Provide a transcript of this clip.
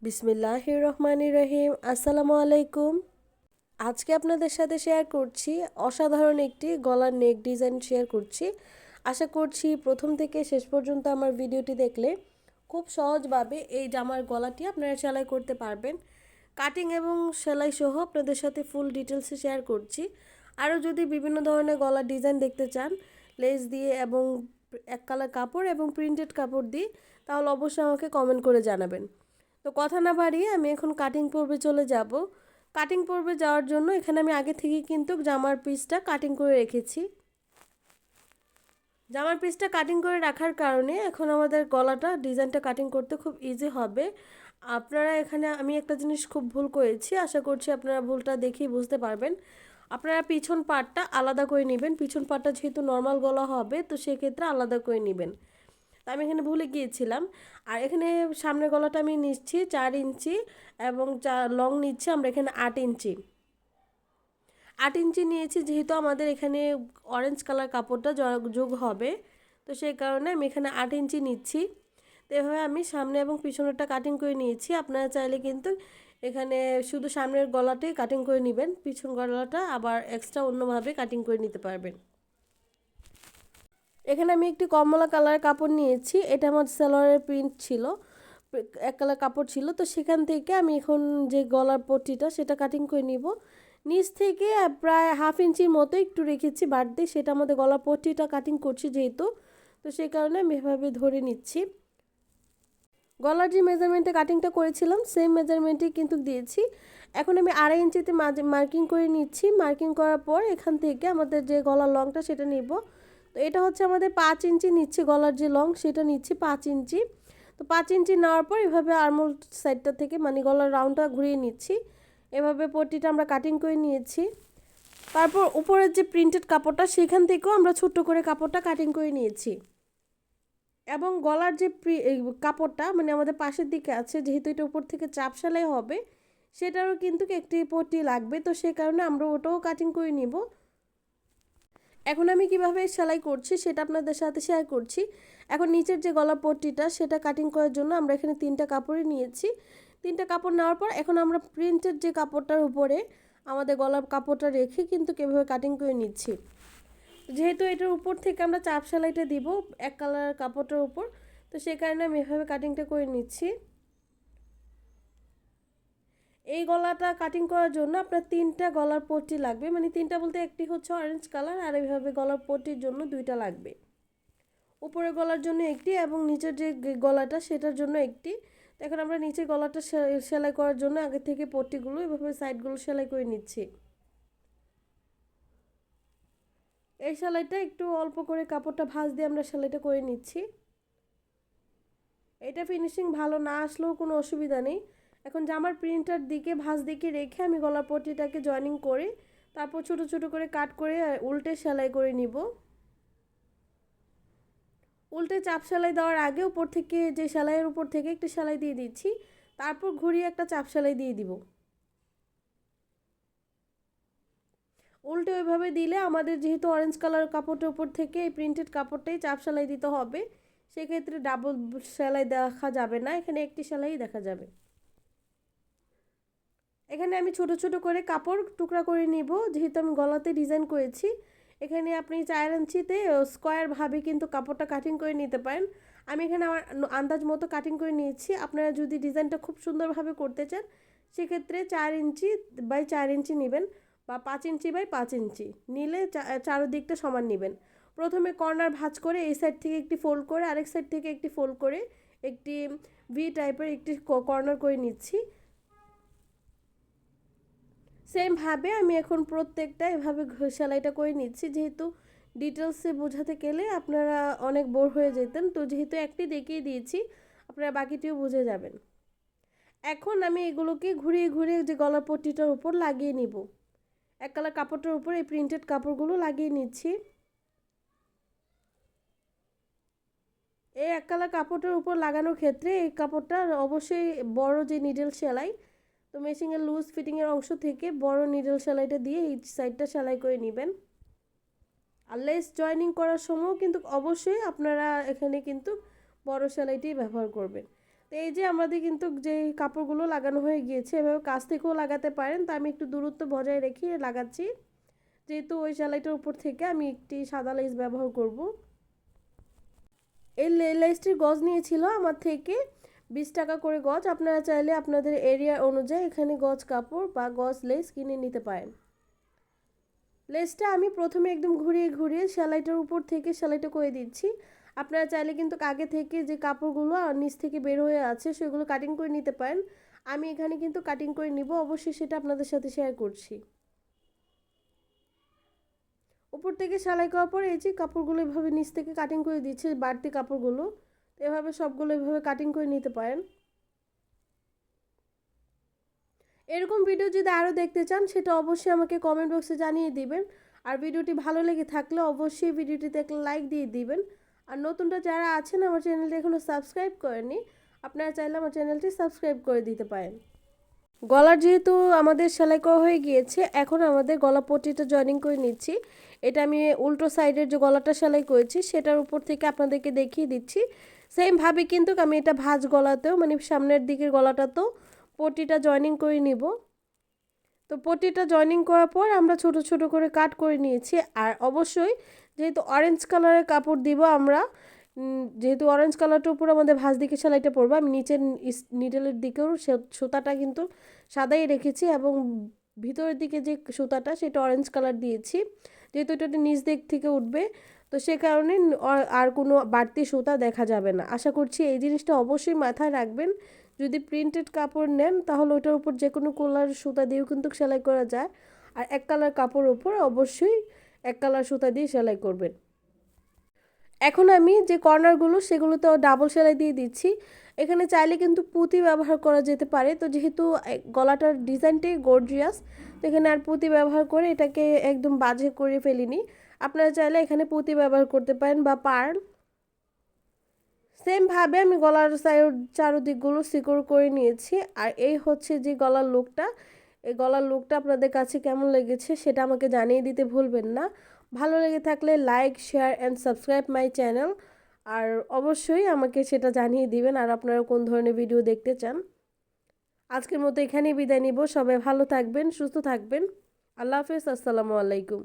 বিসমিল্লাহির রহমানির রহিম। আসসালামু আলাইকুম। আজকে আপনাদের সাথে শেয়ার করছি অসাধারণ একটি গলার নেক ডিজাইন শেয়ার করছি। আশা করছি প্রথম থেকে শেষ পর্যন্ত আমার ভিডিওটি দেখলে খুব সহজভাবে এই জামার গলাটি আপনারা সেলাই করতে পারবেন। কাটিং এবং সেলাই সহ আপনাদের সাথে ফুল ডিটেলসে শেয়ার করছি। আরও যদি বিভিন্ন ধরনের গলার ডিজাইন দেখতে চান লেস দিয়ে এবং এক কালার কাপড় এবং প্রিন্টেড কাপড় দিয়ে, তাহলে অবশ্যই আমাকে কমেন্ট করে জানাবেন। তো কথা না বাড়িয়ে আমি এখন কাটিং পর্বে চলে যাব। কাটিং পর্বে যাওয়ার জন্য এখানে আমি আগে থেকে কিন্তু জামার পিসটা কাটিং করে রেখেছি। জামার পিসটা কাটিং করে রাখার কারণে এখন আমাদের গলাটা ডিজাইনটা কাটিং করতে খুব ইজি হবে। আপনারা এখানে আমি একটা জিনিস খুব ভুল করেছি, আশা করছি আপনারা ভুলটা দেখেই বুঝতে পারবেন। আপনারা পিছন পার্টটা আলাদা করে নেবেন। পিছন পার্টটা যেহেতু নর্মাল গলা হবে তো সেক্ষেত্রে আলাদা করে নেবেন। তা আমি এখানে ভুলে গিয়েছিলাম। আর এখানে সামনের গলাটা আমি নিচ্ছি 4 ইঞ্চি এবং লং নিচ্ছি আমরা এখানে 8 ইঞ্চি। 8 ইঞ্চি নিয়েছি যেহেতু আমাদের এখানে অরেঞ্জ কালার কাপড়টা যোগ হবে, তো সেই কারণে আমি এখানে 8 ইঞ্চি নিচ্ছি। তো এভাবে আমি সামনে এবং পিছনেরটা কাটিং করে নিয়েছি। আপনারা চাইলে কিন্তু এখানে শুধু সামনের গলাটাই কাটিং করে নেবেন, পিছন গলাটা আবার এক্সট্রা অন্যভাবে কাটিং করে নিতে পারবেন। এখানে আমি একটি কমলা কালার কাপড় নিয়েছি, এটা আমার সালোয়ারের প্রিন্ট ছিল, এক কালার কাপড় ছিল। তো সেখান থেকে আমি এখন যে গলার পট্টিটা সেটা কাটিং করে নিব। নিচ থেকে প্রায় 1/2 ইঞ্চির মতো একটু রেখেছি বাড়তি, সেটা আমাদের গলার পট্টিটা কাটিং করছি যেহেতু, তো সেই কারণে আমি এভাবে ধরে নিচ্ছি। গলার যে মেজারমেন্টে কাটিংটা করেছিলাম সেম মেজারমেন্টেই কিন্তু দিয়েছি। এখন আমি 2.5 ইঞ্চিতে মার্কিং করে নিচ্ছি। মার্কিং করার পর এখান থেকে আমাদের যে গলার লংটা সেটা নিব। তো এটা হচ্ছে আমাদের 5 ইঞ্চি নিচ্ছি, গলার যে লং সেটা নিচ্ছি 5 ইঞ্চি। তো 5 ইঞ্চি নেওয়ার পর এভাবে আর্মহোল সাইডটা থেকে মানে গলার রাউন্ডটা ঘুরিয়ে নিচ্ছি। এভাবে পট্টিটা আমরা কাটিং করে নিয়েছি। তারপর উপরের যে প্রিন্টেড কাপড়টা সেখান থেকেও আমরা ছোট্ট করে কাপড়টা কাটিং করে নিয়েছি। এবং গলার যে কাপড়টা মানে আমাদের পাশের দিকে আছে, যেহেতু এটা উপর থেকে চাপ সেলাই হবে সেটারও কিন্তু একটি পট্টি লাগবে, তো সে কারণে আমরা ওটাও কাটিং করে নিব। এখন আমি কিভাবে সেলাই করছি সেটা আপনাদের সাথে শেয়ার করছি। এখন নিচের যে গলা পট্টিটা সেটা কাটিং করার জন্য আমরা এখানে 3টা কাপড়ই নিয়েছি। 3টা কাপড় নেওয়ার পর এখন আমরা প্রিন্টের যে কাপড়টার উপরে আমাদের গলার কাপড়টা রেখে কিন্তু কীভাবে কাটিং করে নিচ্ছি। যেহেতু এটার উপর থেকে আমরা চাপ সেলাইটা দিব এক কালার কাপড়টার উপর, তো সেই কারণে আমি এভাবে কাটিংটা করে নিচ্ছি। এই গলাটা কাটিং করার জন্য আপনার 3টা গলার পট্টি লাগবে, মানে 3টা বলতে একটি হচ্ছে অরেঞ্জ কালার আর এইভাবে গলার পট্টির জন্য 2টা লাগবে। উপরের গলার জন্য একটি এবং নিচের যে গলাটা সেটার জন্য একটি। তো এখন আমরা নিচের গলাটা সেলাই করার জন্য আগে থেকে পট্টিগুলো এভাবে সাইডগুলো সেলাই করে নিচ্ছি। এই সেলাইটা একটু অল্প করে কাপড়টা ভাঁজ দিয়ে আমরা সেলাইটা করে নিচ্ছি। এটা ফিনিশিং ভালো না আসলেও কোনো অসুবিধা নেই। এখন জামার প্রিন্টার দিকে ভাঁজ দিকে রেখে আমি গলার পট্টিটাকে জয়েনিং করে তারপর ছোট ছোট করে কাট করে উল্টে সেলাই করে নিব। উল্টে চাপ সেলাই দেওয়ার আগে উপর থেকে যে সেলাইয়ের উপর থেকে একটু সেলাই দিয়ে দিচ্ছি, তারপর ঘুরিয়ে একটা চাপ সেলাই দিয়ে দিব। উল্টে ওইভাবে দিলে আমাদের যেহেতু অরেঞ্জ কালার কাপড়টার উপর থেকে এই প্রিন্টেড কাপড়টাই চাপ সেলাই দিতে হবে, সেক্ষেত্রে ডাবল সেলাই দেখা যাবে না, এখানে একটি সেলাই দেখা যাবে। এখানে আমি ছোট ছোট করে কাপড় টুকরা করে নিব, যেহেতু আমি গলাতে ডিজাইন করেছি। এখানে আপনি 4 ইঞ্চিতে স্কোয়ারভাবে কিন্তু কাপড়টা কাটিং করে নিতে পারেন। আমি এখানে আমার আন্দাজ মতো কাটিং করে নিয়েছি। আপনারা যদি ডিজাইনটা খুব সুন্দরভাবে করতে চান সেক্ষেত্রে 4 ইঞ্চি বাই 4 ইঞ্চি নেবেন বা 5 ইঞ্চি বাই 5 ইঞ্চি নিলে চারোদিকটা সমান নেবেন। প্রথমে কর্নার ভাঁজ করে এই সাইড থেকে একটি ফোল্ড করে আরেক সাইড থেকে একটি ফোল্ড করে একটি ভি টাইপের একটি কর্নার করে নিচ্ছি। সেমভাবে আমি এখন প্রত্যেকটা এভাবে সেলাইটা করে নিচ্ছি। যেহেতু ডিটেলসে বোঝাতে গেলে আপনারা অনেক বোর হয়ে যেতেন, তো যেহেতু একটি দেখিয়ে দিয়েছি আপনারা বাকিটিও বুঝে যাবেন। এখন আমি এগুলোকে ঘুরিয়ে ঘুরিয়ে যে গলার পট্টিটার উপর লাগিয়ে নিব। এক কালার কাপড়টার উপর এই প্রিন্টেড কাপড়গুলো লাগিয়ে নিচ্ছি। এই এক কালার কাপড়টার উপর লাগানোর ক্ষেত্রে এই কাপড়টা অবশ্যই বড় যে নিডল সেলাই, তো মেশিনের লুজ ফিটিংয়ের অংশ থেকে বড় নিডল সেলাইটা দিয়ে এই সাইডটা সেলাই করে নেবেন। আর লেস জয়েনিং করার সময়ও কিন্তু অবশ্যই আপনারা এখানে কিন্তু বড় সেলাইটাই ব্যবহার করবেন। তো এই যে আমাদের কিন্তু যে কাপড়গুলো লাগানো হয়ে গিয়েছে, এভাবে কাছ থেকেও লাগাতে পারেন। তো আমি একটু দূরত্ব বজায় রেখে লাগাচ্ছি, যেহেতু ওই সেলাইটার উপর থেকে আমি একটি সাদা লেস ব্যবহার করব। এই লেসটির গজ নিয়েছিল আমার থেকে 20 টাকা করে গজ। আপনারা চাইলে আপনাদের এরিয়া অনুযায়ী এখানে গজ কাপড় বা গজ লেস কিনে নিতে পারেন। লেসটা আমি প্রথমে একদম ঘুরিয়ে ঘুরিয়ে সেলাইটার উপর থেকে সেলাইটা করে দিচ্ছি। আপনারা চাইলে কিন্তু আগে থেকে যে কাপড়গুলো নিচ থেকে বের হয়ে আছে সেগুলো কাটিং করে নিতে পারেন। আমি এখানে কিন্তু কাটিং করে নিব, অবশ্যই সেটা আপনাদের সাথে শেয়ার করছি। উপর থেকে সেলাই করার পর এই যে কাপড়গুলো এভাবে নিচ থেকে কাটিং করে দিচ্ছে, বাড়তি কাপড়গুলো এভাবে সবগুলো এভাবে কাটিং করে নিতে পারেন। এরকম ভিডিও যদি আরও দেখতে চান সেটা অবশ্যই আমাকে কমেন্ট বক্সে জানিয়ে দিবেন। আর ভিডিওটি ভালো লেগে থাকলে অবশ্যই ভিডিওটিতে একটা লাইক দিয়ে দিবেন। আর নতুনটা যারা আছেন আমার চ্যানেলটি এখনও সাবস্ক্রাইব করেননি, আপনারা চাইলে আমার চ্যানেলটি সাবস্ক্রাইব করে দিতে পারেন। গলার যেহেতু আমাদের সেলাই করা হয়ে গিয়েছে, এখন আমাদের গলা পট্টিটা জয়েনিং করে নিচ্ছি। এটা আমি উল্টো সাইডের যে গলাটা সেলাই করেছি সেটার উপর থেকে আপনাদেরকে দেখিয়ে দিচ্ছি। সেমভাবে কিন্তু আমি এটা ভাঁজ গলাতেও মানে সামনের দিকের গলাটাতেও পট্টিটা জয়েনিং করে নিব। তো পট্টিটা জয়েনিং করার পর আমরা ছোট ছোট করে কাট করে নিয়েছি। আর অবশ্যই যেহেতু অরেঞ্জ কালারের কাপড় দিব আমরা, যেহেতু অরেঞ্জ কালারটার উপর আমাদের ভাঁজ দিকে সেলাইটা পড়বে, আমি নিচের নিডলের দিকেও সুতাটা কিন্তু সাদাই রেখেছি এবং ভিতরের দিকে যে সুতাটা সেটা অরেঞ্জ কালার দিয়েছি, যেহেতু এটা নিচ দিক থেকে উঠবে। তো সে কারণে আর কোনো বাড়তি সুতা দেখা যাবে না। আশা করছি এই জিনিসটা অবশ্যই মাথায় রাখবেন। যদি প্রিন্টেড কাপড় নেন তাহলে ওটার উপর যে কোনো কালার সুতা দিয়েও কিন্তু সেলাই করা যায়। আর এক কালার কাপড়ের উপর অবশ্যই এক কালার সুতা দিয়ে সেলাই করবেন। এখন আমি যে কর্নারগুলো সেগুলোতেও ডাবল সেলাই দিয়ে দিচ্ছি। এখানে চাইলে কিন্তু পুঁতি ব্যবহার করা যেতে পারে। তো যেহেতু গলাটার ডিজাইনটাই গর্জিয়াস, তো এখানে আর পুঁতি ব্যবহার করে এটাকে একদম বাজে করে ফেলিনি। আপনারা চাইলে এখানে পুঁতি ব্যবহার করতে পারেন বা পার্ল। সেমভাবে আমি গলার চারদিকগুলো সিকিউর করে নিয়েছি। আর এই হচ্ছে যে গলার লুকটা, এই গলার লুকটা আপনাদের কাছে কেমন লেগেছে সেটা আমাকে জানিয়ে দিতে ভুলবেন না। ভালো লেগে থাকলে like, share and subscribe my channel. আর অবশ্যই আমাকে সেটা জানিয়ে দিবেন আর আপনারা কোন ধরনের ভিডিও দেখতে চান। আজকের মতো এখানেই বিদায় নিব। সবাই ভালো থাকবেন, সুস্থ থাকবেন। আল্লাহ হাফেজ, আসসালামু আলাইকুম।